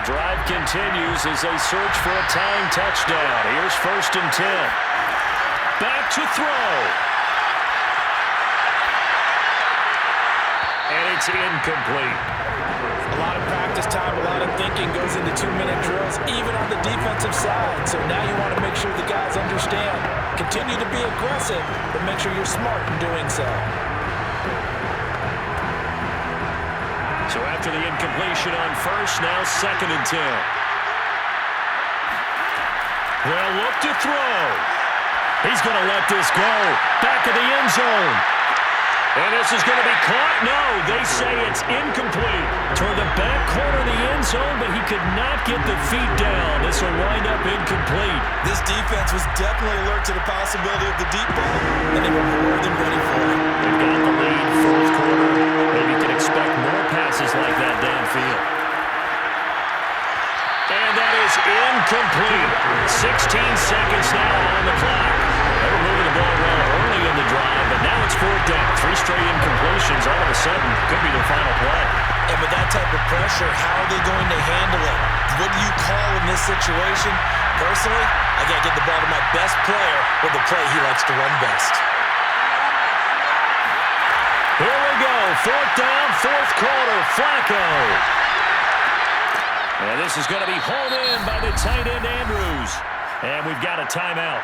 drive continues as they search for a tying touchdown. Here's 1st and 10. Back to throw. And it's incomplete. A lot of practice time, a lot of thinking goes into 2-minute drills, even on the defensive side. So now you want to make sure the guys understand. Continue to be aggressive, but make sure you're smart in doing so. So after the incompletion on 1st, now 2nd and 10. They'll look to throw. He's going to let this go. Back of the end zone. And this is going to be caught. No, they say it's incomplete. Toward the back corner of the end zone, but he could not get the feet down. This will wind up incomplete. This defense was definitely alert to the possibility of the deep ball, and they were more than ready for it. They've got the lead, 4th quarter. Maybe you can expect more passes like that downfield. And that is incomplete. 16 seconds now on the clock. They were moving the ball well early in the drive, but now it's 4th down. 3 straight incompletions all of a sudden could be their final play. And with that type of pressure, how are they going to handle it? What do you call in this situation? Personally, I got to get the ball to my best player with the play he likes to run best. Here we go. 4th down, 4th quarter. Flacco. And this is going to be hauled in by the tight end Andrews. And we've got a timeout.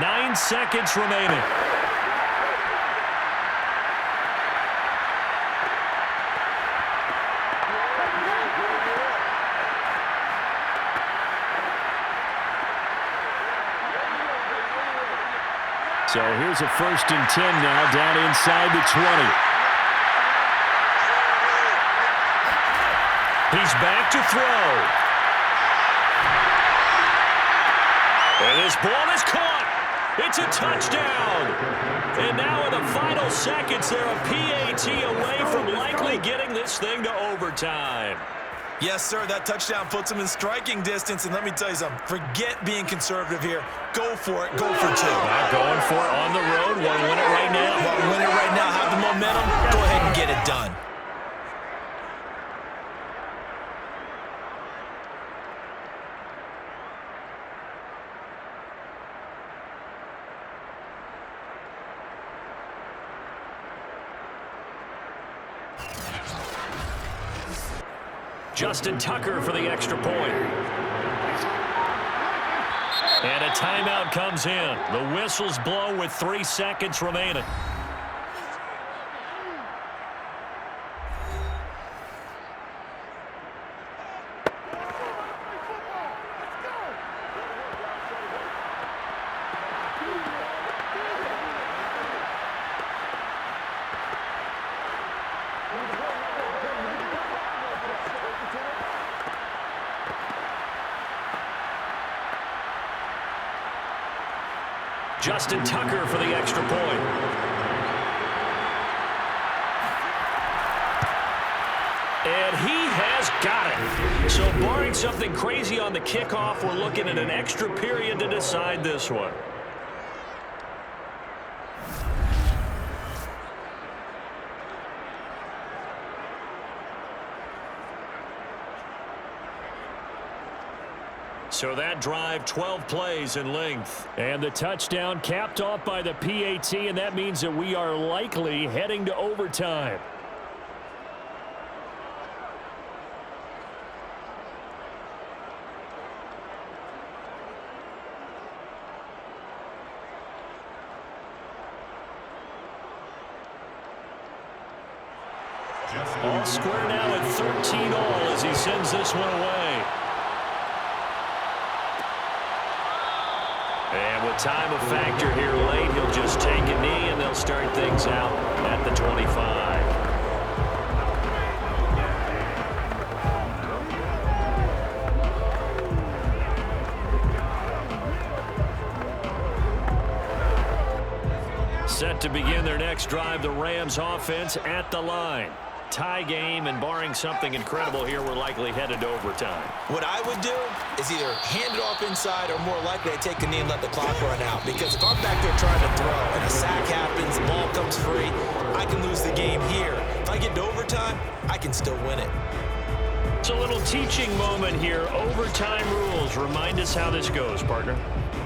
9 seconds remaining. So here's a 1st and 10 now, down inside the 20. He's back to throw. And this ball is caught. It's a touchdown. And now in the final seconds, they're a PAT away from likely getting this thing to overtime. Yes, sir, that touchdown puts them in striking distance. And let me tell you something, forget being conservative here. Go for it, go for 2. Not going for it on the road. Want to win it right now? Want to win it right now, have the momentum, go ahead and get it done. Justin Tucker for the extra point. And a timeout comes in. The whistles blow with 3 seconds remaining. Justin Tucker for the extra point. And he has got it. So barring something crazy on the kickoff, we're looking at an extra period to decide this one. So that drive, 12 plays in length. And the touchdown capped off by the PAT, and that means that we are likely heading to overtime. All square now at 13 all as he sends this one away. And with time a factor here late, he'll just take a knee and they'll start things out at the 25. Set to begin their next drive, the Rams offense at the line. Tie game, and barring something incredible here, we're likely headed to overtime. What I would do is either hand it off inside or more likely I take a knee and let the clock run out. Because if I'm back there trying to throw and a sack happens, the ball comes free, I can lose the game here. If I get to overtime, I can still win it. It's a little teaching moment here. Overtime rules. Remind us how this goes, partner.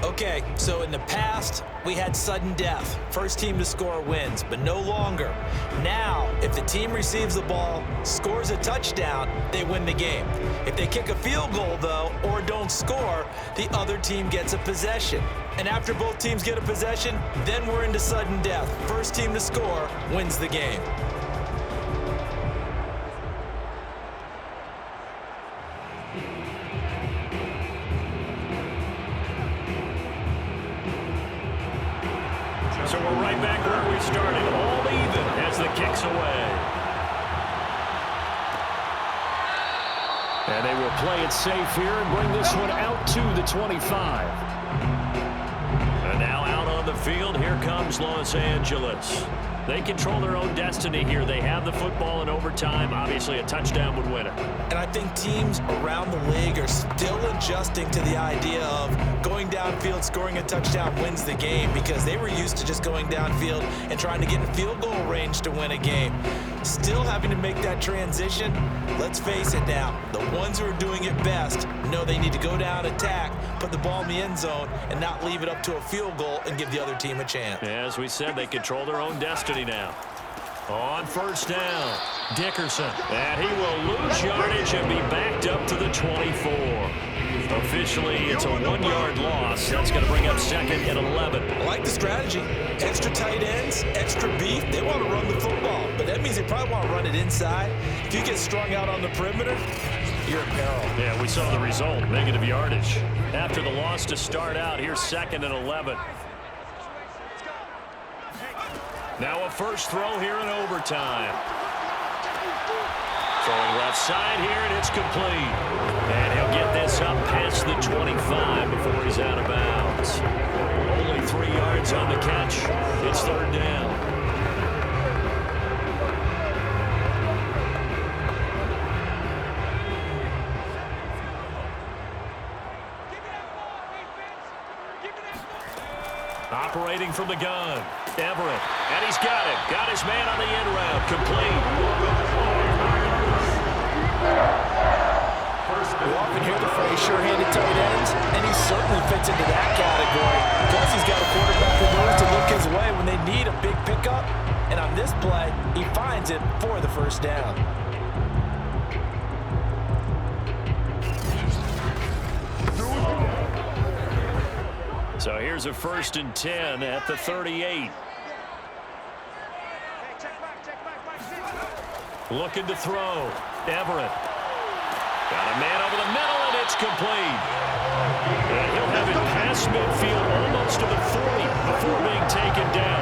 Okay, so in the past, we had sudden death. First team to score wins, but no longer. Now, if the team receives the ball, scores a touchdown, they win the game. If they kick a field goal, though, or don't score, the other team gets a possession. And after both teams get a possession, then we're into sudden death. First team to score wins the game. So we're right back where we started, all even as the kick's away. And they will play it safe here and bring this one out to the 25. And now out on the field, here comes Los Angeles. They control their own destiny here. They have the football in overtime. Obviously, a touchdown would win it. And I think teams around the league are still adjusting to the idea of going downfield, scoring a touchdown wins the game, because they were used to just going downfield and trying to get in field goal range to win a game. Still having to make that transition. Let's face it now, the ones who are doing it best know they need to go down, attack, put the ball in the end zone, and not leave it up to a field goal and give the other team a chance. As we said, they control their own destiny now. On first down, Dickerson. And he will lose yardage and be backed up to the 24. Officially, it's a 1-yard loss. That's going to bring up second and 11. I like the strategy. Extra tight ends, extra beef. They want to run the football, but that means they probably want to run it inside. If you get strung out on the perimeter, you're in peril. Yeah, we saw the result, negative yardage. After the loss to start out, here's second and 11. Now a first throw here in overtime. Throwing left side here, and it's complete. And he'll get this up past the 25 before he's out of bounds. Only 3 yards on the catch. It's third down. Operating from the gun, Everett, and he's got it. Got his man on the end route, complete. We often hear the phrase sure-handed tight ends, and he certainly fits into that category. Plus, he's got a quarterback who knows to look his way when they need a big pickup. And on this play, he finds it for the first down. So here's a 1st and 10 at the 38. Looking to throw. Everett. Got a man over the middle, and it's complete. And he'll have it past midfield almost to the 40 before being taken down.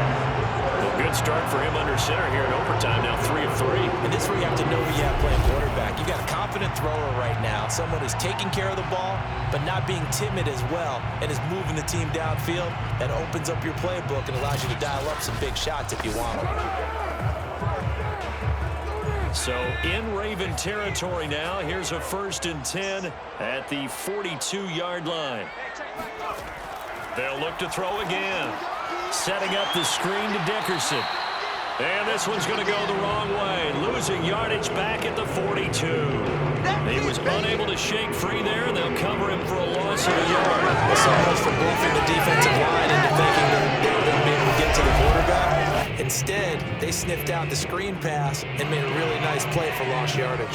A good start for him under center here in overtime, now 3 of 3. And this is where you have to know who you have playing quarterback. You've got a confident thrower right now, someone who's taking care of the ball, but not being timid as well, and is moving the team downfield. That opens up your playbook and allows you to dial up some big shots if you want them. So in Raven territory now, here's a 1st and 10 at the 42-yard line. They'll look to throw again. Setting up the screen to Dickerson. And this one's going to go the wrong way. Losing yardage back at the 42. He was unable to shake free there, and they'll cover him for a loss of a yard. It's almost for bluffing the defensive line into thinking that they were going to be able to get to the quarterback. Instead, they sniffed out the screen pass and made a really nice play for lost yardage.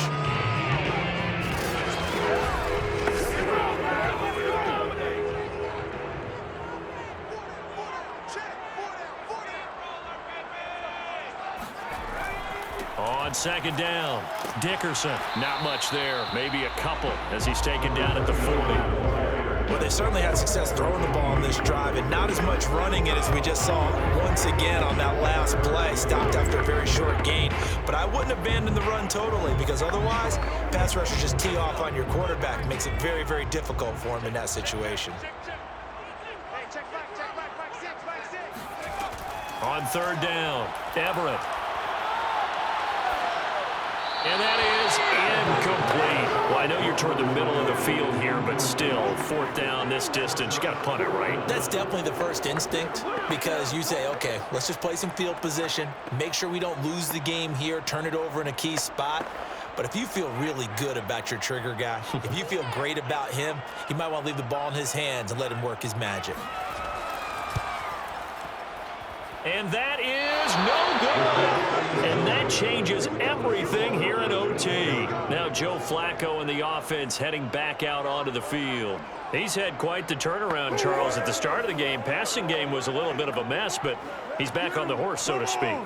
On second down, Dickerson. Not much there, maybe a couple as he's taken down at the 40. Well, they certainly had success throwing the ball on this drive, and not as much running it as we just saw once again on that last play. Stopped after a very short gain. But I wouldn't abandon the run totally, because otherwise, pass rushers just tee off on your quarterback. It makes it very, very difficult for him in that situation. On third down, Everett. And that is incomplete. Well, I know you're toward the middle of the field here, but still, fourth down, this distance, you got to punt it, right? That's definitely the first instinct because you say, okay, let's just play some field position, make sure we don't lose the game here, turn it over in a key spot. But if you feel really good about your trigger guy, if you feel great about him, you might want to leave the ball in his hands and let him work his magic. And that is no good. And that changes everything here in OT. Now Joe Flacco and the offense heading back out onto the field. He's had quite the turnaround, Charles. At the start of the game, passing game was a little bit of a mess, but he's back on the horse, so to speak.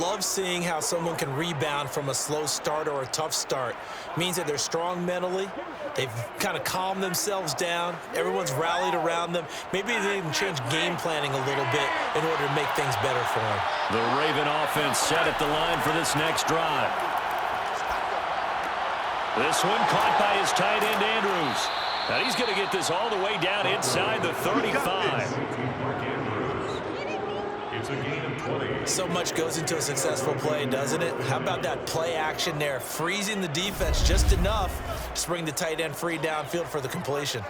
Love seeing how someone can rebound from a slow start or a tough start. Means that they're strong mentally. They've kind of calmed themselves down. Everyone's rallied around them. Maybe they even change game planning a little bit in order to make things better for them. The Raven offense set at the line for this next drive. This one caught by his tight end, Andrews. Now he's going to get this all the way down inside the 35. So much goes into a successful play, doesn't it? How about that play action there, freezing the defense just enough to bring the tight end free downfield for the completion.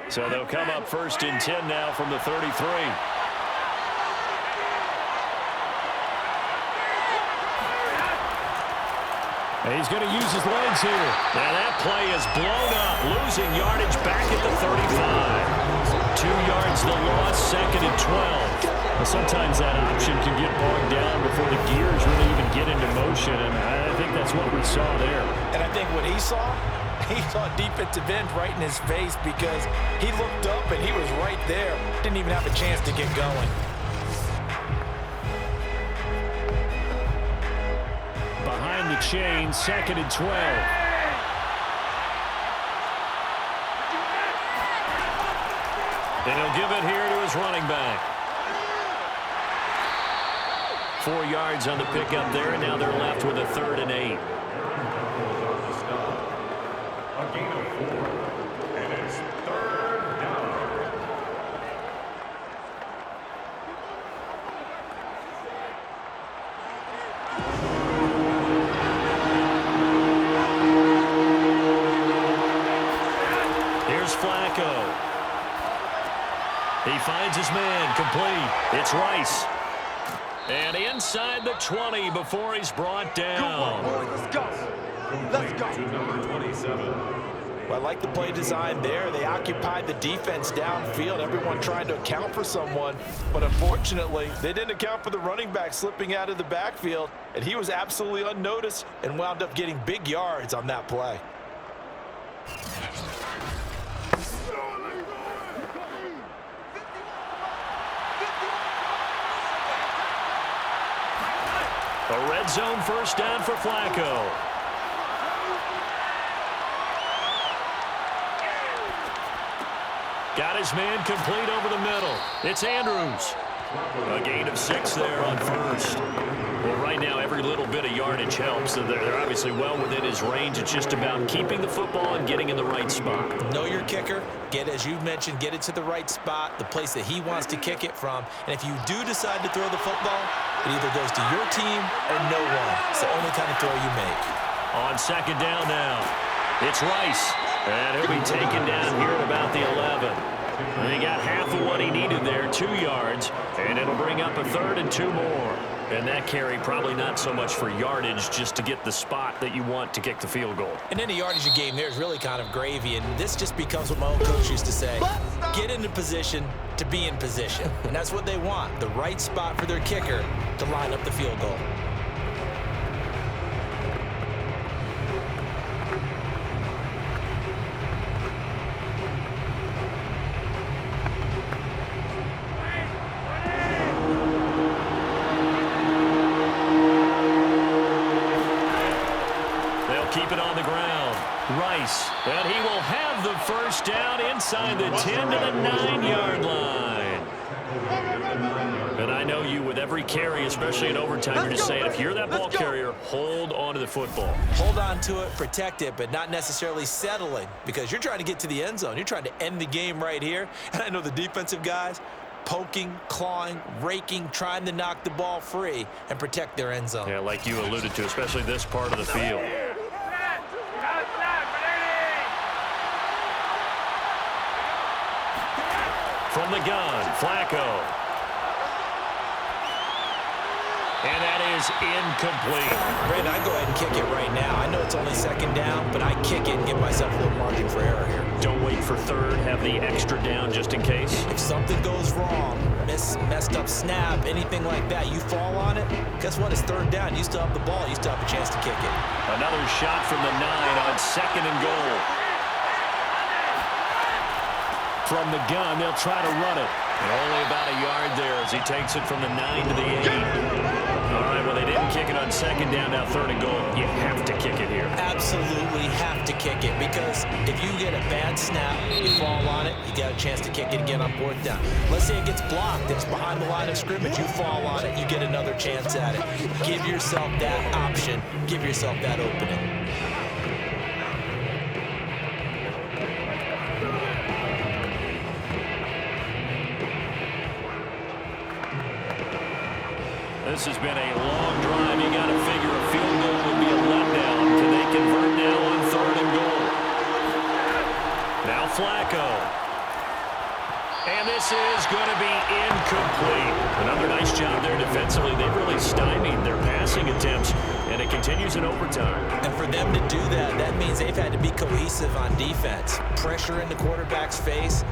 So they'll come up first and 10 now from the 33. And he's going to use his legs here. Now that play is blown up, losing yardage back at the 35. 2 yards the loss, second and 12. Well, sometimes that option can get bogged down before the gears really even get into motion, and I think that's what we saw there. And I think what he saw defensive end right in his face because he looked up and he was right there. Didn't even have a chance to get going. Behind the chain, second and 12. And he'll give it here to his running back. 4 yards on the pickup there, and now they're left with a 3rd and 8. A gain of 4, and it's 3rd down. Here's Flacco. He finds his man, complete. It's Rice. And inside the 20 before he's brought down. Let's go. Let's go. To number 27. Well, I like the play design there. They occupied the defense downfield, everyone trying to account for someone. But unfortunately, they didn't account for the running back slipping out of the backfield, and he was absolutely unnoticed and wound up getting big yards on that play. A red zone first down for Flacco. Got his man complete over the middle. It's Andrews. A gain of 6 there on first. Well, right now, every little bit of yardage helps. So they're obviously well within his range. It's just about keeping the football and getting in the right spot. Know your kicker. As you mentioned, get it to the right spot, the place that he wants to kick it from. And if you do decide to throw the football, it either goes to your team or no one. It's the only kind of throw you make. On second down now, it's Rice. And he'll be taken down here at about the 11. And he got half of what he needed there, 2 yards. And it'll bring up a 3rd and 2 more. And that carry probably not so much for yardage, just to get the spot that you want to kick the field goal. And then the yardage of game there is really kind of gravy. And this just becomes what my own coach used to say. Get into position to be in position. And that's what they want, the right spot for their kicker to line up the field goal. Keep it on the ground. Rice. And he will have the first down inside the 10 to the 9-yard line. And I know you, with every carry, especially in overtime, you're just saying, if you're that ball carrier, hold on to the football. Hold on to it, protect it, but not necessarily settling, because you're trying to get to the end zone. You're trying to end the game right here. And I know the defensive guys, poking, clawing, raking, trying to knock the ball free and protect their end zone. Yeah, like you alluded to, especially this part of the field. From the gun, Flacco. And that is incomplete. Brandon, I go ahead and kick it right now. I know it's only second down, but I kick it and give myself a little margin for error here. Don't wait for third. Have the extra down just in case. If something goes wrong, messed up snap, anything like that, you fall on it, guess what? It's third down. You still have the ball. You still have a chance to kick it. Another shot from the 9 on 2nd and goal. From the gun, they'll try to run it. And only about a yard there as he takes it from the 9 to the 8. All right, well, they didn't kick it on 2nd down, now 3rd and goal. You have to kick it here. Absolutely have to kick it, because if you get a bad snap, you fall on it, you got a chance to kick it again on 4th down. Let's say it gets blocked, it's behind the line of scrimmage, you fall on it, you get another chance at it. Give yourself that option. Give yourself that opening. This has been a long drive. You got to figure a field goal would be a letdown. Can they convert now on 3rd and goal? Now Flacco. And this is going to be incomplete. Another nice job there defensively. They've really stymied their passing attempts, and it continues in overtime. And for them to do that, that means they've had to be cohesive on defense. Pressure in the quarterback's face.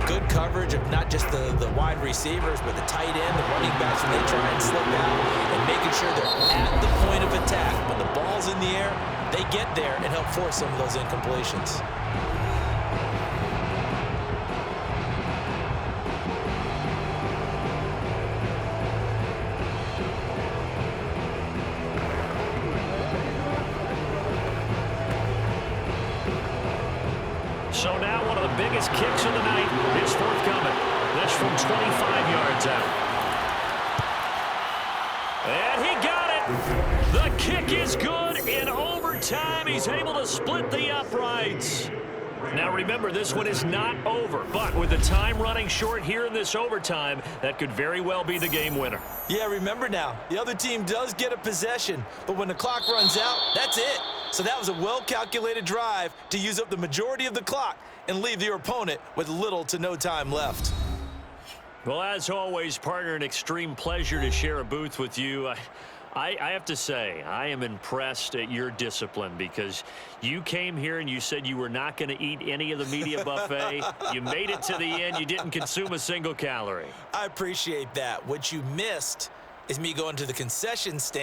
Good coverage of not just the wide receivers, but the tight end, the running backs when they try and slip out, and making sure they're at the point of attack. When the ball's in the air, they get there and help force some of those incompletions. So now one of the biggest kicks of the night is forthcoming. This from 25 yards out. And he got it. The kick is good in overtime. He's able to split the uprights. Now remember, this one is not over, but with the time running short here in this overtime, that could very well be the game winner. Yeah, remember now, the other team does get a possession, but when the clock runs out, that's it. So that was a well-calculated drive to use up the majority of the clock and leave your opponent with little to no time left. Well, as always, partner, an extreme pleasure to share a booth with you. I have to say, I am impressed at your discipline, because you came here and you said you were not going to eat any of the media buffet. You made it to the end. You didn't consume a single calorie. I appreciate that. What you missed is me going to the concession stand